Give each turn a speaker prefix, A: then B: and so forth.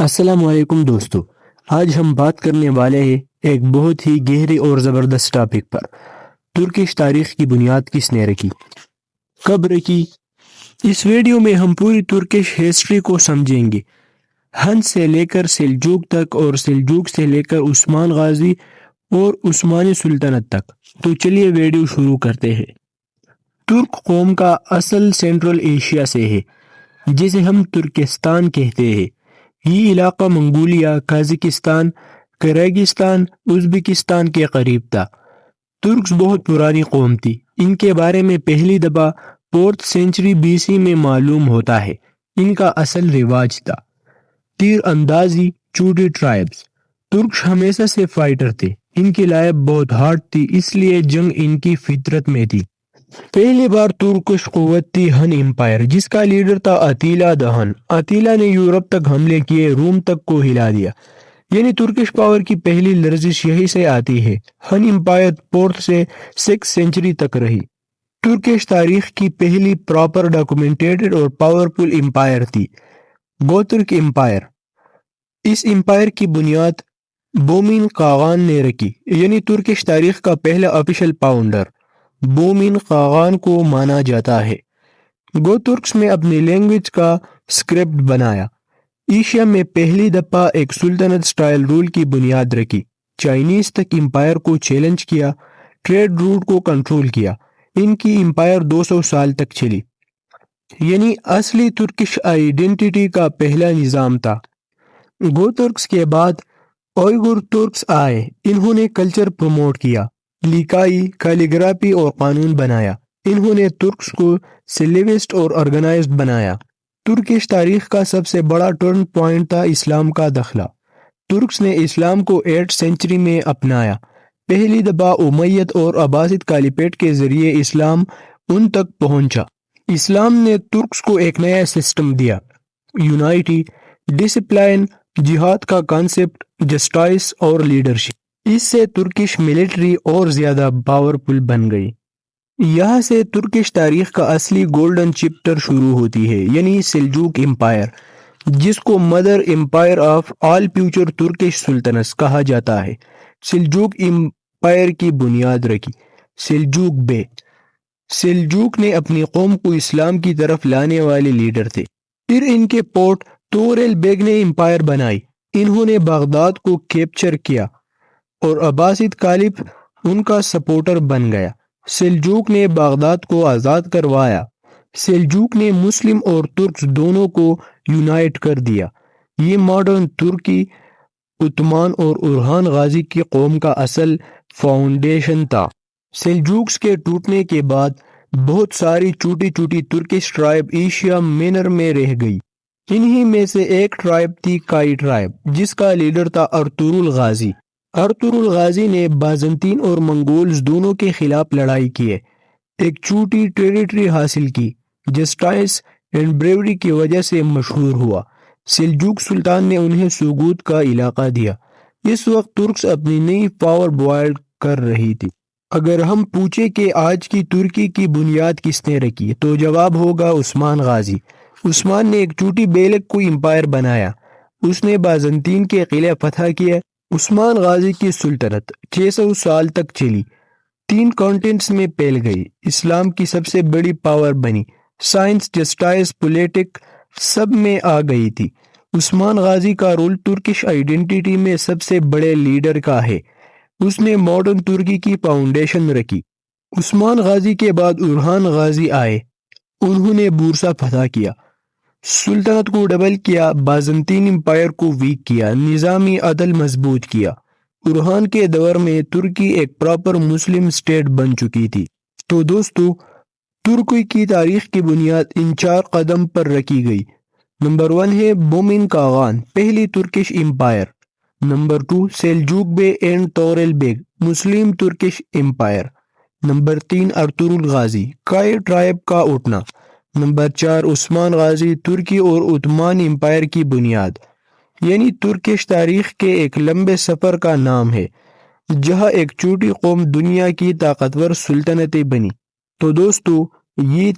A: السلام علیکم دوستو، آج ہم بات کرنے والے ہیں ایک بہت ہی گہرے اور زبردست ٹاپک پر۔ ترکش تاریخ کی بنیاد کس نے رکھی، کب رکھی؟ اس ویڈیو میں ہم پوری ترکش ہسٹری کو سمجھیں گے، ہن سے لے کر سلجوق تک اور سلجوق سے لے کر عثمان غازی اور عثمانی سلطنت تک۔ تو چلیے ویڈیو شروع کرتے ہیں۔ ترک قوم کا اصل سینٹرل ایشیا سے ہے، جسے ہم ترکستان کہتے ہیں۔ یہ علاقہ منگولیا، قازقستان، کرغزستان، ازبکستان کے قریب تھا۔ ترکس بہت پرانی قوم تھی۔ ان کے بارے میں پہلی دفعہ 4 سینچری BC میں معلوم ہوتا ہے۔ ان کا اصل رواج تھا تیر اندازی، چوٹی ٹرائبز۔ ترکس ہمیشہ سے فائٹر تھے۔ ان کی لائف بہت ہارڈ تھی، اس لیے جنگ ان کی فطرت میں تھی۔ پہلی بار ترکش قوت تھی ہن امپائر، جس کا لیڈر تھا اتیلا the ہن۔ اتیلا نے یورپ تک حملے کیے، روم تک کو ہلا دیا۔ یعنی ترکش پاور کی پہلی لرزش یہی سے آتی ہے۔ ہن امپائر 4 سے 6 سینچری تک رہی۔ ترکش تاریخ کی پہلی پراپر ڈاکومنٹیڈ اور پاورفل امپائر تھی گوترک امپائر۔ اس امپائر کی بنیاد بومین قاغان نے رکھی، یعنی ترکش تاریخ کا پہلا آفیشل فاؤنڈر بومین قاغان کو مانا جاتا ہے۔ گوترکس نے اپنی لینگویج کا اسکرپٹ بنایا۔ ایشیا میں پہلی دفعہ ایک سلطنت سٹائل رول کی بنیاد رکھی۔ چائنیز تک امپائر کو چیلنج کیا، ٹریڈ روٹ کو کنٹرول کیا۔ ان کی امپائر 200 سال تک چلی، یعنی اصلی ترکش آئیڈینٹی کا پہلا نظام تھا۔ گوترکس کے بعد اوئغور ترکس آئے۔ انہوں نے کلچر پروموٹ کیا، لکھائی، کیلیگرافی اور قانون بنایا۔ انہوں نے ترکس کو سلیوسٹ اور آرگنائزڈ بنایا۔ ترکش تاریخ کا سب سے بڑا ٹرن پوائنٹ تھا اسلام کا داخلہ۔ ترکس نے اسلام کو 8 سینچری میں اپنایا۔ پہلی دفعہ امید اور عباسد کالیپیٹ کے ذریعے اسلام ان تک پہنچا۔ اسلام نے ترکس کو ایک نیا سسٹم دیا، یونائٹی، ڈسپلائن، جہاد کا کانسیپٹ، جسٹس اور لیڈرشپ۔ اس سے ترکش ملٹری اور زیادہ پاورفل بن گئی۔ یہاں سے ترکش تاریخ کا اصلی گولڈن چیپٹر شروع ہوتی ہے، یعنی سلجوق امپائر، جس کو mother empire of all future Turkish سلطنتس کہا جاتا ہے۔ سلجوق امپائر کی بنیاد رکھی سلجوق بے۔ سلجوق نے اپنی قوم کو اسلام کی طرف لانے والے لیڈر تھے۔ پھر ان کے پورٹ تورل بیگ نے امپائر بنائی۔ انہوں نے بغداد کو کیپچر کیا اور عباسد کالف ان کا سپورٹر بن گیا۔ سلجوق نے بغداد کو آزاد کروایا۔ سلجوق نے مسلم اور ترکس دونوں کو یونائٹ کر دیا۔ یہ ماڈرن ترکی، عثمان اور اورہان غازی کی قوم کا اصل فاؤنڈیشن تھا۔ سلجوقس کے ٹوٹنے کے بعد بہت ساری چھوٹی چھوٹی ترکش ٹرائب ایشیا مینر میں رہ گئی۔ انہی میں سے ایک ٹرائب تھی کائی ٹرائب، جس کا لیڈر تھا ارطغرل غازی۔ ارطغرل غازی نے بازنطین اور منگولز دونوں کے خلاف لڑائی کی، ایک چھوٹی ٹیریٹری حاصل کی، جسٹس اینڈ بریوری کی وجہ سے مشہور ہوا۔ سلجوق سلطان نے انہیں سوگوت کا علاقہ دیا۔ اس وقت ترکس اپنی نئی پاور بوائلڈ کر رہی تھی۔ اگر ہم پوچھیں کہ آج کی ترکی کی بنیاد کس نے رکھی، تو جواب ہوگا عثمان غازی۔ عثمان نے ایک چھوٹی بیلک کو امپائر بنایا۔ اس نے بازنطین کے قلعے فتح کیے۔ عثمان غازی کی سلطنت 600 سال تک چلی، 3 کانٹینٹس میں پھیل گئی، اسلام کی سب سے بڑی پاور بنی، سائنس، جسٹس، پولیٹک سب میں آ گئی تھی۔ عثمان غازی کا رول ترکش آئیڈینٹی میں سب سے بڑے لیڈر کا ہے۔ اس نے ماڈرن ترکی کی فاؤنڈیشن رکھی۔ عثمان غازی کے بعد اورہان غازی آئے۔ انہوں نے بورسا فتح کیا، سلطنت کو ڈبل کیا، بازنطین امپائر کو ویک کیا، نظامی عدل مضبوط کیا۔ اورہان کے دور میں ترکی ایک پراپر مسلم اسٹیٹ بن چکی تھی۔ تو دوستو، ترکی کی تاریخ کی بنیاد ان 4 قدم پر رکھی گئی۔ نمبر 1 ہے بومین قاغان، پہلی Turkish empire. Number 2 Seljuk Bey and Tughril Beg, مسلم ترکش امپائر۔ نمبر 3 ارطغرل غازی، کائی ٹرائب کا اٹھنا۔ نمبر 4 عثمان غازی، ترکی اور عثمان امپائر کی بنیاد۔ یعنی ترکش تاریخ کے ایک لمبے سفر کا نام ہے، جہاں ایک چھوٹی قوم دنیا کی طاقتور سلطنتیں بنی۔ تو دوستو، یہ